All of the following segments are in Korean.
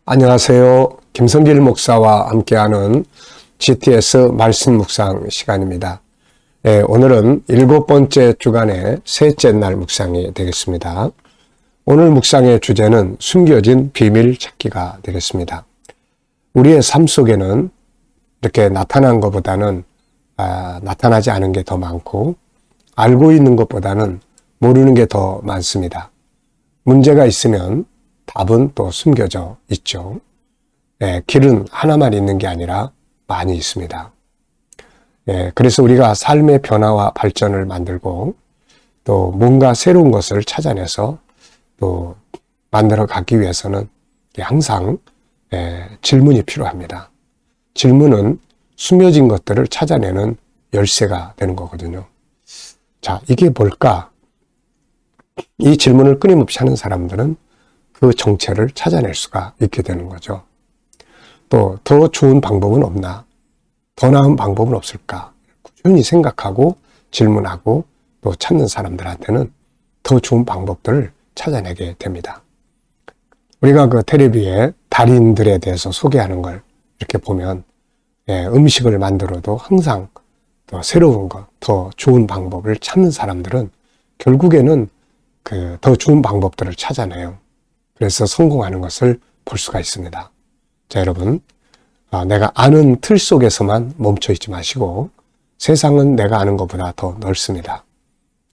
안녕하세요. 김성길 목사와 함께하는 GTS 말씀 묵상 시간입니다. 오늘은 7번째 주간의 셋째 날 묵상이 되겠습니다. 오늘 묵상의 주제는 숨겨진 비밀 찾기가 되겠습니다. 우리의 삶 속에는 이렇게 나타난 것보다는 나타나지 않은 게 더 많고, 알고 있는 것보다는 모르는 게 더 많습니다. 문제가 있으면 답은 또 숨겨져 있죠. 길은 하나만 있는 게 아니라 많이 있습니다. 그래서 우리가 삶의 변화와 발전을 만들고 또 뭔가 새로운 것을 찾아내서 또 만들어 가기 위해서는 항상 질문이 필요합니다. 질문은 숨겨진 것들을 찾아내는 열쇠가 되는 거거든요. 자, 이게 뭘까? 이 질문을 끊임없이 하는 사람들은 그 정체를 찾아낼 수가 있게 되는 거죠. 또 더 좋은 방법은 없나? 더 나은 방법은 없을까? 꾸준히 생각하고 질문하고 또 찾는 사람들한테는 더 좋은 방법들을 찾아내게 됩니다. 우리가 그 텔레비에 달인들에 대해서 소개하는 걸 이렇게 보면 음식을 만들어도 항상 더 새로운 것, 더 좋은 방법을 찾는 사람들은 결국에는 그 더 좋은 방법들을 찾아내요. 그래서 성공하는 것을 볼 수가 있습니다. 자, 여러분, 내가 아는 틀 속에서만 멈춰 있지 마시고 세상은 내가 아는 것보다 더 넓습니다.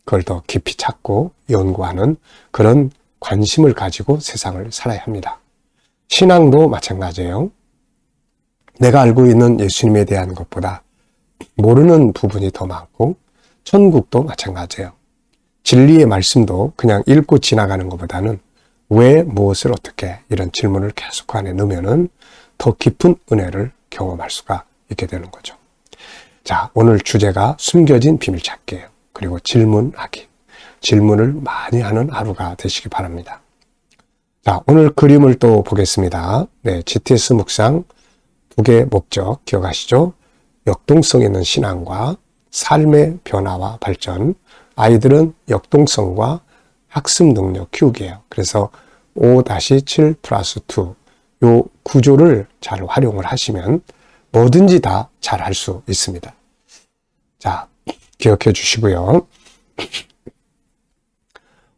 그걸 더 깊이 찾고 연구하는 그런 관심을 가지고 세상을 살아야 합니다. 신앙도 마찬가지예요. 내가 알고 있는 예수님에 대한 것보다 모르는 부분이 더 많고, 천국도 마찬가지예요. 진리의 말씀도 그냥 읽고 지나가는 것보다는 왜, 무엇을, 어떻게 이런 질문을 계속 안에 넣으면은 더 깊은 은혜를 경험할 수가 있게 되는 거죠. 자, 오늘 주제가 숨겨진 비밀 찾기예요. 그리고 질문하기. 질문을 많이 하는 하루가 되시기 바랍니다. 자, 오늘 그림을 또 보겠습니다. GTS 묵상 두 개의 목적 기억하시죠? 역동성 있는 신앙과 삶의 변화와 발전. 아이들은 역동성과 학습 능력 키우기예요. 그래서 5-7+2 요 구조를 잘 활용을 하시면 뭐든지 다 잘 할 수 있습니다. 자, 기억해 주시고요.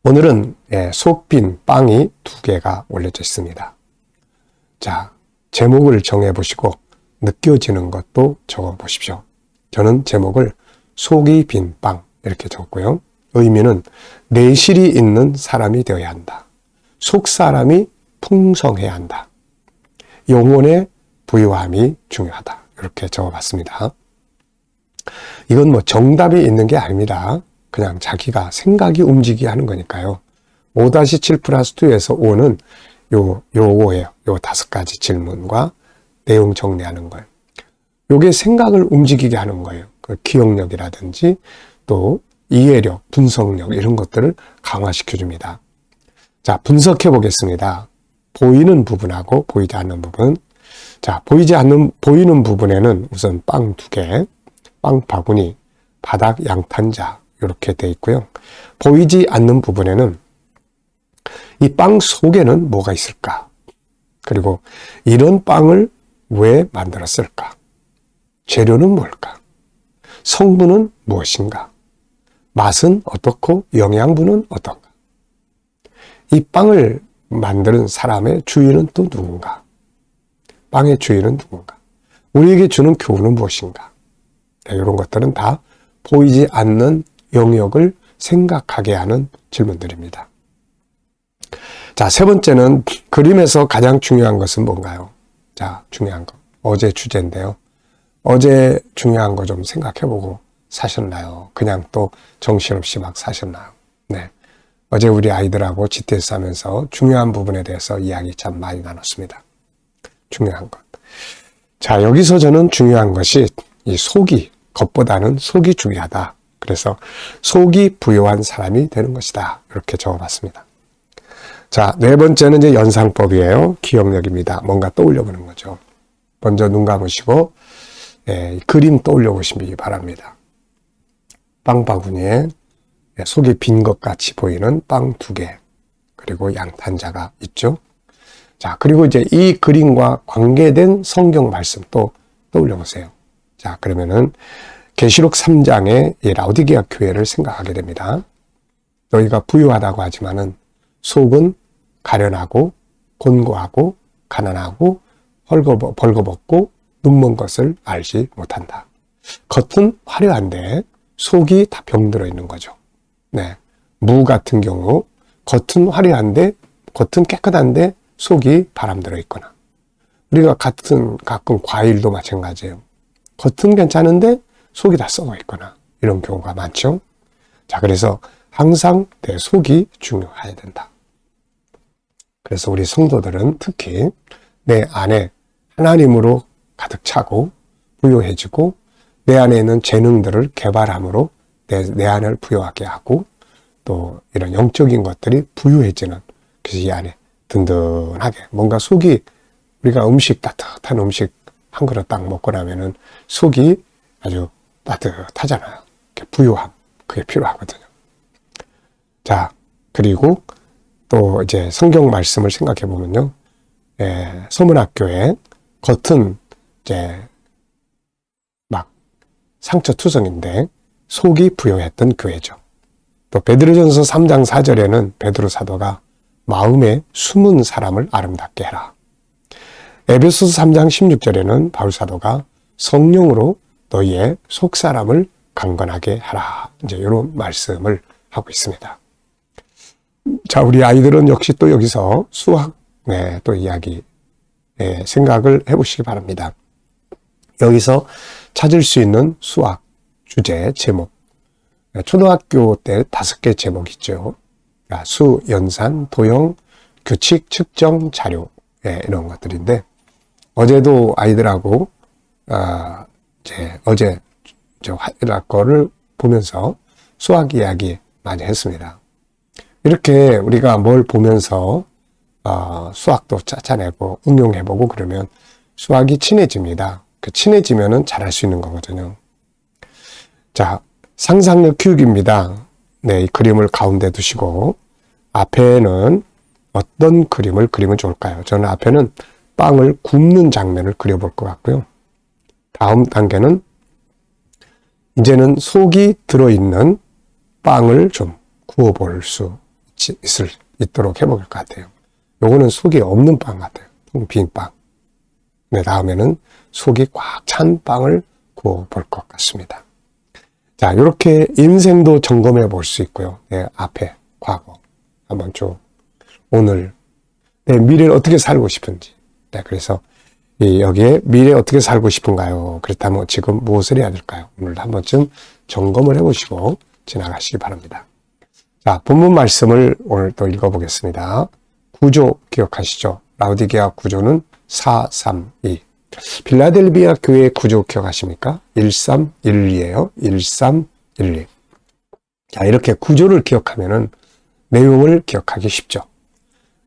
오늘은 속 빈 빵이 2개가 올려져 있습니다. 자, 제목을 정해 보시고 느껴지는 것도 적어 보십시오. 저는 제목을 속이 빈 빵 이렇게 적었고요. 의미는 내실이 있는 사람이 되어야 한다. 속 사람이 풍성해야 한다. 영혼의 부유함이 중요하다. 이렇게 적어봤습니다. 이건 뭐 정답이 있는 게 아닙니다. 그냥 자기가 생각이 움직이게 하는 거니까요. 5-7+2에서 5는 요거예요. 요 5가지 질문과 내용 정리하는 거예요. 요게 생각을 움직이게 하는 거예요. 그 기억력이라든지 또 이해력, 분석력 이런 것들을 강화시켜 줍니다. 자, 분석해 보겠습니다. 보이는 부분하고 보이지 않는 부분. 자, 보이는 부분에는 우선 빵 2개, 빵 바구니, 바닥 양탄자 이렇게 돼 있고요. 보이지 않는 부분에는 이 빵 속에는 뭐가 있을까? 그리고 이런 빵을 왜 만들었을까? 재료는 뭘까? 성분은 무엇인가? 맛은 어떻고 영양분은 어떤가? 이 빵을 만드는 사람의 주인은 또 누군가? 빵의 주인은 누군가? 우리에게 주는 교훈은 무엇인가? 이런 것들은 다 보이지 않는 영역을 생각하게 하는 질문들입니다. 자, 세 번째는 그림에서 가장 중요한 것은 뭔가요? 자, 중요한 거. 어제 주제인데요. 어제 중요한 거 좀 생각해보고 사셨나요? 그냥 또 정신없이 막 사셨나요? 네. 어제 우리 아이들하고 GTS 하면서 중요한 부분에 대해서 이야기 참 많이 나눴습니다. 중요한 것. 자, 여기서 저는 중요한 것이 이 속이, 겉보다는 속이 중요하다. 그래서 속이 부유한 사람이 되는 것이다. 이렇게 적어봤습니다. 자, 네 번째는 이제 연상법이에요. 기억력입니다. 뭔가 떠올려 보는 거죠. 먼저 눈 감으시고 그림 떠올려 보시기 바랍니다. 빵 바구니에 속이 빈 것 같이 보이는 빵 2개, 그리고 양탄자가 있죠. 자, 그리고 이제 이 그림과 관계된 성경 말씀 또 떠올려 보세요. 자, 그러면은 계시록 3장의 이 라오디게아 교회를 생각하게 됩니다. 너희가 부유하다고 하지만은 속은 가련하고 곤고하고 가난하고 벌거벗고 눈먼 것을 알지 못한다. 겉은 화려한데 속이 다 병들어 있는 거죠. 네. 무 같은 경우 겉은 화려한데 겉은 깨끗한데 속이 바람들어 있거나, 우리가 가끔 과일도 마찬가지예요. 겉은 괜찮은데 속이 다 썩어 있거나 이런 경우가 많죠. 자, 그래서 항상 내 속이 중요해야 된다. 그래서 우리 성도들은 특히 내 안에 하나님으로 가득 차고 부유해지고 내 안에 있는 재능들을 개발함으로 내 안을 부유하게 하고 또 이런 영적인 것들이 부유해지는, 그래서 이 안에 든든하게 뭔가 속이, 우리가 따뜻한 음식 한 그릇 딱 먹고 나면은 속이 아주 따뜻하잖아요. 부유함, 그게 필요하거든요. 자, 그리고 또 이제 성경 말씀을 생각해 보면요. 서문학교에 겉은 이제 막 상처투성인데 속이 부유했던 교회죠. 또 베드로전서 3장 4절에는 베드로 사도가 마음에 숨은 사람을 아름답게 해라. 에베소서 3장 16절에는 바울 사도가 성령으로 너희의 속사람을 강건하게 하라. 이제 이런 말씀을 하고 있습니다. 자, 우리 아이들은 역시 또 여기서 수학, 또 이야기, 생각을 해보시기 바랍니다. 여기서 찾을 수 있는 수학 주제, 제목. 초등학교 때 5개 제목이 있죠. 수, 연산, 도형, 규칙, 측정, 자료, 이런 것들인데, 어제도 아이들하고, 어제 화요일 거를 보면서 수학 이야기 많이 했습니다. 이렇게 우리가 뭘 보면서, 수학도 찾아내고, 응용해보고 그러면 수학이 친해집니다. 그 친해지면은 잘할 수 있는 거거든요. 자, 상상력 교육입니다. 네, 이 그림을 가운데 두시고 앞에는 어떤 그림을 그리면 좋을까요? 저는 앞에는 빵을 굽는 장면을 그려볼 것 같고요. 다음 단계는 이제는 속이 들어있는 빵을 좀 구워볼 수 있도록 해볼 것 같아요. 요거는 속이 없는 빵 같아요. 빈 빵. 네, 다음에는 속이 꽉 찬 빵을 구워볼 것 같습니다. 자, 이렇게 인생도 점검해 볼 수 있고요. 내 앞에, 과거. 한번 쭉, 오늘, 내 미래를 어떻게 살고 싶은지. 네, 그래서, 여기에 미래 어떻게 살고 싶은가요? 그렇다면 지금 무엇을 해야 될까요? 오늘 한 번쯤 점검을 해 보시고 지나가시기 바랍니다. 자, 본문 말씀을 오늘 또 읽어보겠습니다. 구조 기억하시죠? 라오디게아 구조는 432. 빌라델비아 교회의 구조 기억하십니까? 1312예요. 1312. 자, 이렇게 구조를 기억하면은 내용을 기억하기 쉽죠.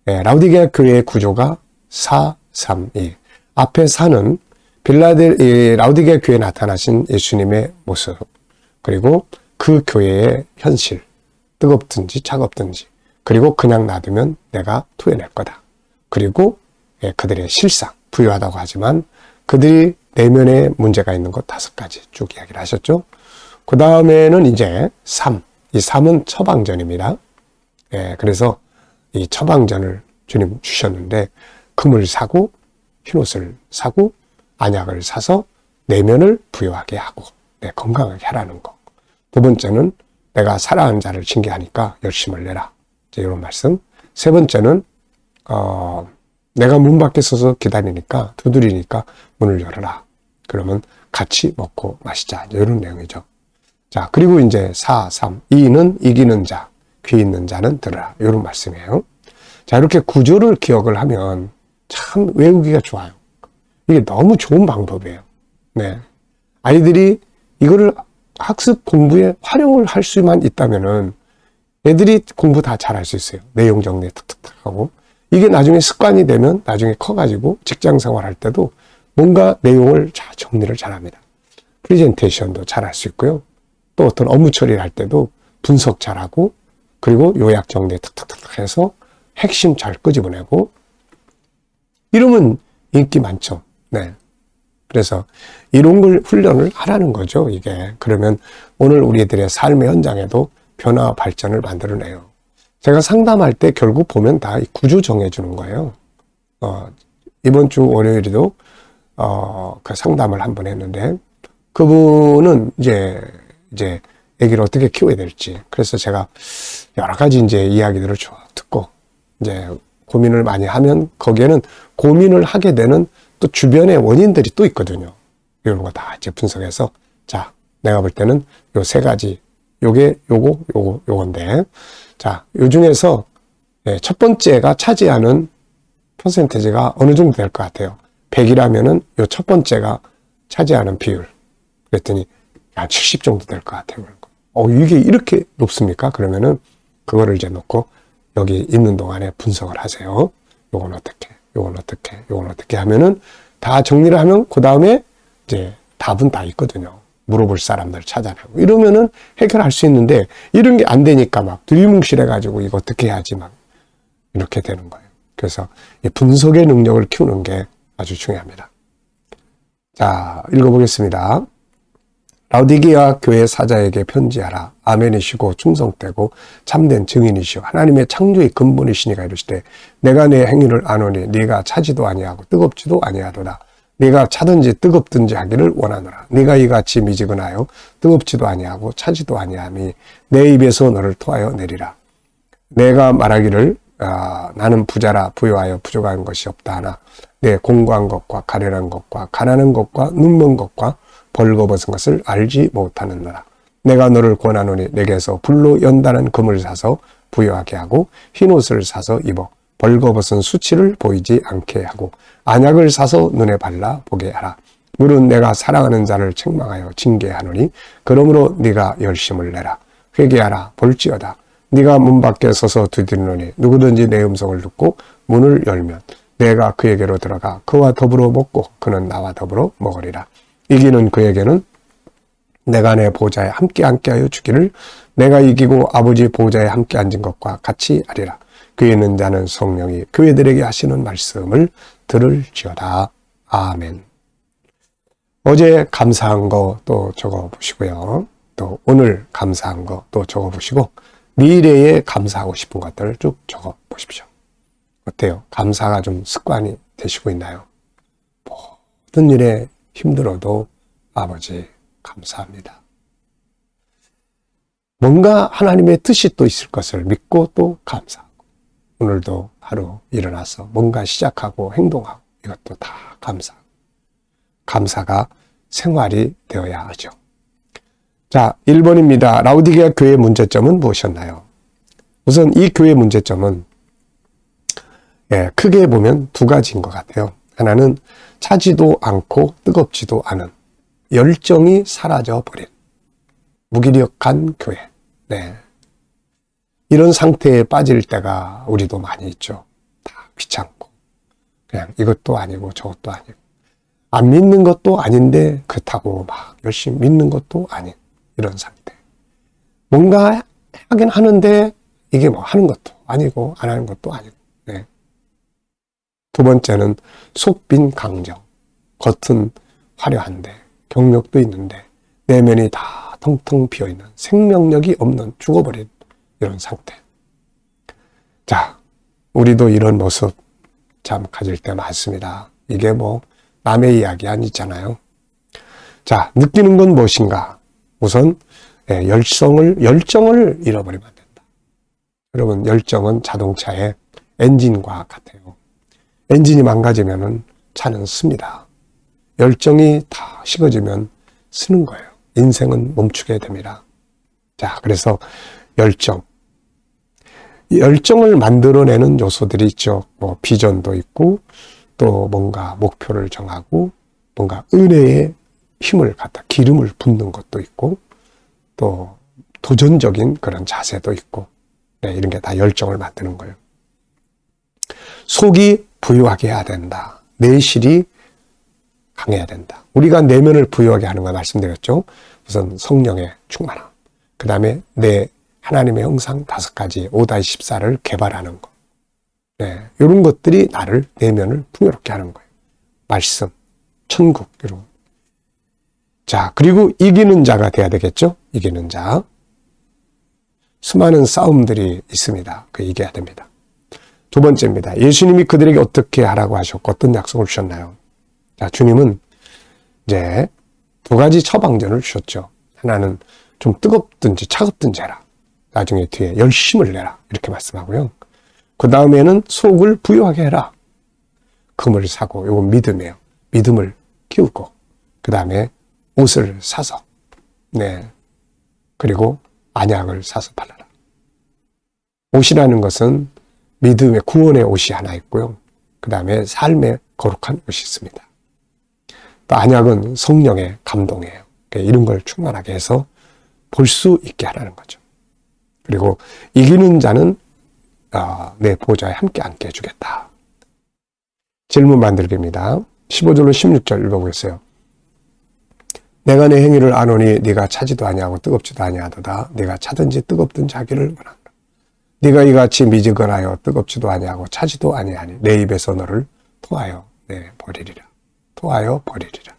라오디게아 교회의 구조가 432. 앞에 4는 라오디게아 교회에 나타나신 예수님의 모습, 그리고 그 교회의 현실, 뜨겁든지 차갑든지, 그리고 그냥 놔두면 내가 토해낼 거다. 그리고 그들의 실상, 부유하다고 하지만 그들이 내면에 문제가 있는 것 5가지 쭉 이야기를 하셨죠. 그 다음에는 이제 3. 이 3은 처방전입니다. 그래서 이 처방전을 주님 주셨는데 금을 사고 흰옷을 사고 안약을 사서 내면을 부유하게 하고 건강하게 하라는 거. 두 번째는 내가 사랑하는 자를 징계하니까 열심을 내라. 이런 말씀. 세 번째는 내가 문 밖에 서서 기다리니까 두드리니까 문을 열어라. 그러면 같이 먹고 마시자. 이런 내용이죠. 자, 그리고 이제 4, 3, 2는 이기는 자, 귀 있는 자는 들으라. 이런 말씀이에요. 자, 이렇게 구조를 기억을 하면 참 외우기가 좋아요. 이게 너무 좋은 방법이에요. 네. 아이들이 이거를 학습 공부에 활용을 할 수만 있다면은 애들이 공부 다 잘할 수 있어요. 내용 정리 탁탁탁 하고. 이게 나중에 습관이 되면 나중에 커가지고 직장 생활할 때도 뭔가 내용을 잘 정리를 잘합니다. 프레젠테이션도 잘할 수 있고요. 또 어떤 업무 처리를 할 때도 분석 잘하고, 그리고 요약 정리 탁탁탁 해서 핵심 잘 끄집어내고, 이러면 인기 많죠. 네. 그래서 이런 걸 훈련을 하라는 거죠, 이게. 그러면 오늘 우리들의 삶의 현장에도 변화와 발전을 만들어내요. 제가 상담할 때 결국 보면 다 구조 정해주는 거예요. 이번 주 월요일에도, 그 상담을 한번 했는데, 그분은 이제 아기를 어떻게 키워야 될지. 그래서 제가 여러 가지 이제 이야기들을 듣고, 이제 고민을 많이 하면 거기에는 고민을 하게 되는 또 주변의 원인들이 또 있거든요. 이런 거 다 이제 분석해서, 자, 내가 볼 때는 요 세 가지, 요건데, 자, 요 중에서 첫 번째가 차지하는 퍼센테이지가 어느 정도 될 것 같아요. 100이라면은 요 첫 번째가 차지하는 비율. 그랬더니 한 70 정도 될 것 같아요. 이게 이렇게 높습니까? 그러면은 그거를 이제 놓고 여기 있는 동안에 분석을 하세요. 요건 어떻게 하면은 다 정리를 하면 그 다음에 이제 답은 다 있거든요. 물어볼 사람들 찾아내고 이러면은 해결할 수 있는데 이런 게 안 되니까 막 두리뭉실해가지고 이거 어떻게 해야지 막 이렇게 되는 거예요. 그래서 이 분석의 능력을 키우는 게 아주 중요합니다. 자, 읽어보겠습니다. 라오디게아 교회 사자에게 편지하라. 아멘이시고 충성되고 참된 증인이시오. 하나님의 창조의 근본이시니가 이르시되 내가 내 행위를 아노니 네가 차지도 아니하고 뜨겁지도 아니하도다. 네가 차든지 뜨겁든지 하기를 원하노라. 네가 이같이 미지근하여 뜨겁지도 아니하고 차지도 아니함이 내 입에서 너를 토하여 내리라. 내가 말하기를 나는 부자라 부유하여 부족한 것이 없다 하나 내 공고한 것과 가련한 것과 가난한 것과 눈먼 것과 벌거벗은 것을 알지 못하느니라. 내가 너를 권하노니 내게서 불로 연단한 금을 사서 부유하게 하고 흰옷을 사서 입어 벌거벗은 수치를 보이지 않게 하고 안약을 사서 눈에 발라 보게 하라. 물은 내가 사랑하는 자를 책망하여 징계하노니 그러므로 네가 열심을 내라. 회개하라. 볼지어다. 네가 문 밖에 서서 두드리노니 누구든지 내 음성을 듣고 문을 열면 내가 그에게로 들어가 그와 더불어 먹고 그는 나와 더불어 먹으리라. 이기는 그에게는 내가 내 보좌에 함께하여 주기를 내가 이기고 아버지 보좌에 함께 앉은 것과 같이 하리라. 귀 있는 자는 성령이 교회들에게 하시는 말씀을 들을지어다. 아멘. 어제 감사한 거 또 적어보시고요. 또 오늘 감사한 거 또 적어보시고 미래에 감사하고 싶은 것들을 쭉 적어보십시오. 어때요? 감사가 좀 습관이 되시고 있나요? 모든 일에 힘들어도 아버지 감사합니다. 뭔가 하나님의 뜻이 또 있을 것을 믿고 또 감사하고 오늘도 하루 일어나서 뭔가 시작하고 행동하고 이것도 다 감사하고 감사가 생활이 되어야 하죠. 자, 1번입니다. 라오디게아 교회의 문제점은 무엇이었나요? 우선 이 교회의 문제점은 크게 보면 두 가지인 것 같아요. 하나는 차지도 않고 뜨겁지도 않은 열정이 사라져버린 무기력한 교회. 네. 이런 상태에 빠질 때가 우리도 많이 있죠. 다 귀찮고 그냥 이것도 아니고 저것도 아니고 안 믿는 것도 아닌데 그렇다고 막 열심히 믿는 것도 아닌 이런 상태. 뭔가 하긴 하는데 이게 뭐 하는 것도 아니고 안 하는 것도 아니고. 네. 두 번째는 속 빈 강정. 겉은 화려한데 경력도 있는데 내면이 다 텅텅 비어있는 생명력이 없는 죽어버린 이런 상태. 자, 우리도 이런 모습 참 가질 때 많습니다. 이게 뭐 남의 이야기 아니잖아요. 자, 느끼는 건 무엇인가? 우선 열정을 잃어버리면 안 된다. 여러분, 열정은 자동차의 엔진과 같아요. 엔진이 망가지면은 차는 씁니다. 열정이 다 식어지면 쓰는 거예요. 인생은 멈추게 됩니다. 자, 그래서 열정을 만들어내는 요소들이 있죠. 뭐 비전도 있고 또 뭔가 목표를 정하고 뭔가 은혜의 힘을 갖다 기름을 붓는 것도 있고 또 도전적인 그런 자세도 있고 이런 게 다 열정을 만드는 거예요. 속이 부유하게 해야 된다. 내실이 강해야 된다. 우리가 내면을 부유하게 하는 거 말씀드렸죠. 우선 성령의 충만함. 그 다음에 내 하나님의 형상 5가지 5-14를 개발하는 것. 네, 이런 것들이 나를 내면을 풍요롭게 하는 거예요. 말씀, 천국 이런 거. 자, 그리고 이기는 자가 돼야 되겠죠? 이기는 자. 수많은 싸움들이 있습니다. 그 이겨야 됩니다. 두 번째입니다. 예수님이 그들에게 어떻게 하라고 하셨고 어떤 약속을 주셨나요? 자, 주님은 이제 두 가지 처방전을 주셨죠. 하나는 좀 뜨겁든지 차갑든지 해라. 나중에 뒤에 열심을 내라. 이렇게 말씀하고요. 그 다음에는 속을 부유하게 해라. 금을 사고, 이건 믿음이에요. 믿음을 키우고, 그 다음에 옷을 사서, 네. 그리고 안약을 사서 발라라. 옷이라는 것은 믿음의 구원의 옷이 하나 있고요. 그 다음에 삶의 거룩한 옷이 있습니다. 또 안약은 성령의 감동이에요. 이런 걸 충만하게 해서 볼 수 있게 하라는 거죠. 그리고 이기는 자는 내 보좌에 함께 앉게 해주겠다. 질문 만들기입니다. 15절로 16절 읽어보겠어요. 내가 내 행위를 아노니 네가 차지도 아니하고 뜨겁지도 아니하도다. 네가 차든지 뜨겁든지 하기를 원한다. 네가 이같이 미지근하여 뜨겁지도 아니하고 차지도 아니하니 내 입에서 너를 토하여 버리리라. 토하여 버리리라.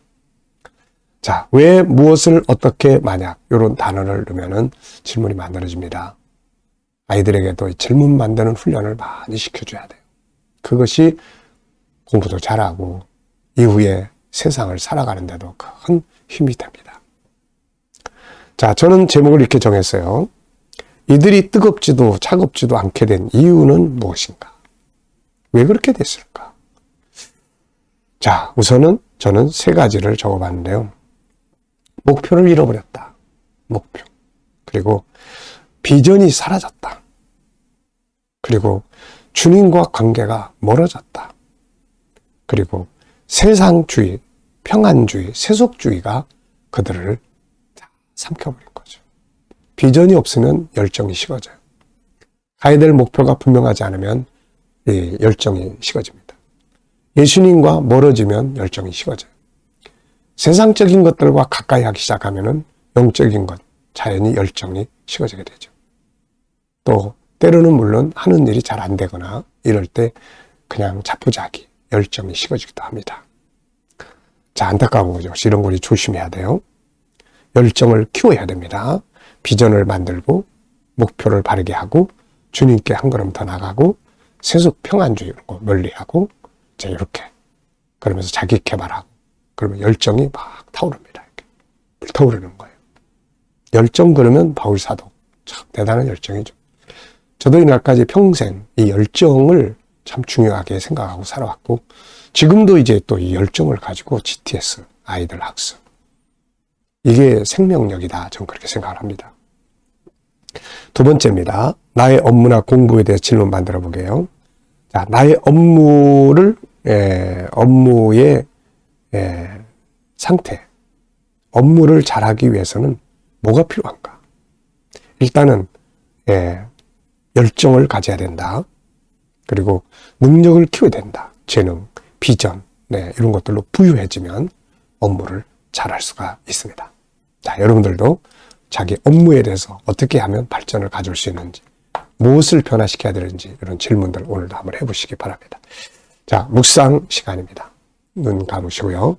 자, 왜 무엇을 어떻게 만약 이런 단어를 넣으면은 질문이 만들어집니다. 아이들에게도 질문 만드는 훈련을 많이 시켜줘야 돼요. 그것이 공부도 잘하고 이후에 세상을 살아가는 데도 큰 힘이 됩니다. 자, 저는 제목을 이렇게 정했어요. 이들이 뜨겁지도 차갑지도 않게 된 이유는 무엇인가? 왜 그렇게 됐을까? 자, 우선은 저는 세 가지를 적어봤는데요. 목표를 잃어버렸다. 목표. 그리고 비전이 사라졌다. 그리고 주님과 관계가 멀어졌다. 그리고 세상주의, 평안주의, 세속주의가 그들을 다 삼켜버린 거죠. 비전이 없으면 열정이 식어져요. 가야 될 목표가 분명하지 않으면 이 열정이 식어집니다. 예수님과 멀어지면 열정이 식어져요. 세상적인 것들과 가까이 하기 시작하면은 영적인 것, 자연히 열정이 식어지게 되죠. 또 때로는 물론 하는 일이 잘 안 되거나 이럴 때 그냥 자포자기, 열정이 식어지기도 합니다. 자, 안타까운 거죠. 이런 걸 조심해야 돼요. 열정을 키워야 됩니다. 비전을 만들고 목표를 바르게 하고 주님께 한 걸음 더 나가고 세속 평안주의 이런 거 멀리하고 자, 이렇게 그러면서 자기 개발하고 그러면 열정이 막 타오릅니다. 이렇게 불타오르는 거예요. 열정 그러면 바울 사도 참 대단한 열정이죠. 저도 이날까지 평생 이 열정을 참 중요하게 생각하고 살아왔고 지금도 이제 또 이 열정을 가지고 GTS 아이들 학습 이게 생명력이다. 저는 그렇게 생각을 합니다. 두 번째입니다. 나의 업무나 공부에 대해 질문 만들어 보게요. 자, 나의 업무의 상태, 업무를 잘하기 위해서는 뭐가 필요한가? 일단은 열정을 가져야 된다. 그리고 능력을 키워야 된다. 재능, 비전, 이런 것들로 부유해지면 업무를 잘할 수가 있습니다. 자, 여러분들도 자기 업무에 대해서 어떻게 하면 발전을 가져올 수 있는지, 무엇을 변화시켜야 되는지 이런 질문들 오늘도 한번 해보시기 바랍니다. 자, 묵상 시간입니다. 눈 감으시고요.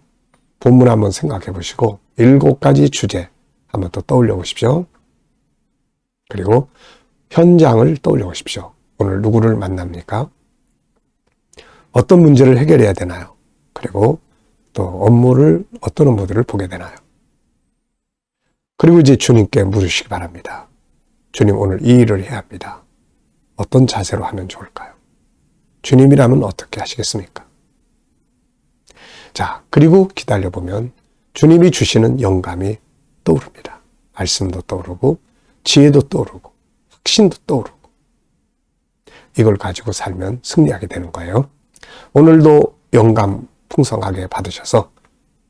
본문 한번 생각해 보시고 7가지 주제 한번 또 떠올려 보십시오. 그리고 현장을 떠올려 보십시오. 오늘 누구를 만납니까? 어떤 문제를 해결해야 되나요? 그리고 또 어떤 업무들을 보게 되나요? 그리고 이제 주님께 물으시기 바랍니다. 주님, 오늘 이 일을 해야 합니다. 어떤 자세로 하면 좋을까요? 주님이라면 어떻게 하시겠습니까? 자, 그리고 기다려보면 주님이 주시는 영감이 떠오릅니다. 말씀도 떠오르고 지혜도 떠오르고 확신도 떠오르고 이걸 가지고 살면 승리하게 되는 거예요. 오늘도 영감 풍성하게 받으셔서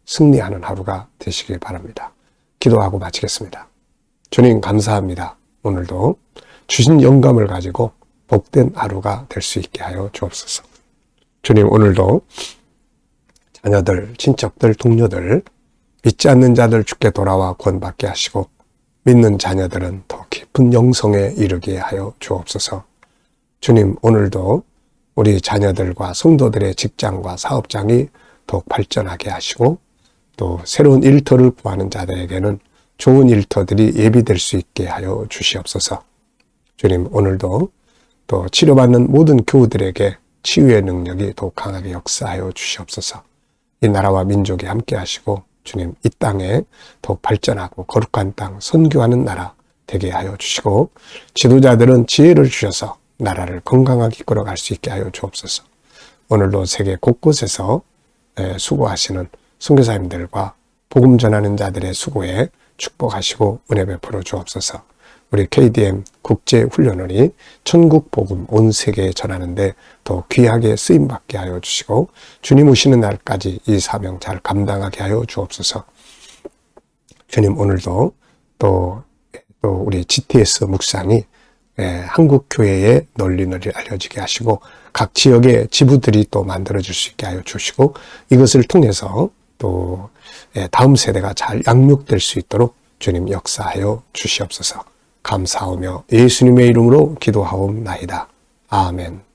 승리하는 하루가 되시길 바랍니다. 기도하고 마치겠습니다. 주님 감사합니다. 오늘도 주신 영감을 가지고 복된 하루가 될 수 있게 하여 주옵소서. 주님 오늘도 자녀들, 친척들, 동료들, 믿지 않는 자들 주께 돌아와 구원받게 하시고 믿는 자녀들은 더 깊은 영성에 이르게 하여 주옵소서. 주님 오늘도 우리 자녀들과 성도들의 직장과 사업장이 더욱 발전하게 하시고 또 새로운 일터를 구하는 자들에게는 좋은 일터들이 예비될 수 있게 하여 주시옵소서. 주님, 오늘도 또 치료받는 모든 교우들에게 치유의 능력이 더욱 강하게 역사하여 주시옵소서. 이 나라와 민족이 함께 하시고 주님, 이 땅에 더욱 발전하고 거룩한 땅, 선교하는 나라 되게 하여 주시고 지도자들은 지혜를 주셔서 나라를 건강하게 이끌어갈 수 있게 하여 주옵소서. 오늘도 세계 곳곳에서 수고하시는 선교사님들과 복음 전하는 자들의 수고에 축복하시고 은혜 베풀어 주옵소서. 우리 KDM 국제훈련원이 천국 복음 온 세계에 전하는데 더 귀하게 쓰임받게 하여 주시고 주님 오시는 날까지 이 사명 잘 감당하게 하여 주옵소서. 주님, 오늘도 또 우리 GTS 묵상이 한국 교회에 널리 알려지게 하시고 각 지역의 지부들이 또 만들어질 수 있게 하여 주시고 이것을 통해서 또 다음 세대가 잘 양육될 수 있도록 주님 역사하여 주시옵소서. 감사하며 예수님의 이름으로 기도하옵나이다. 아멘.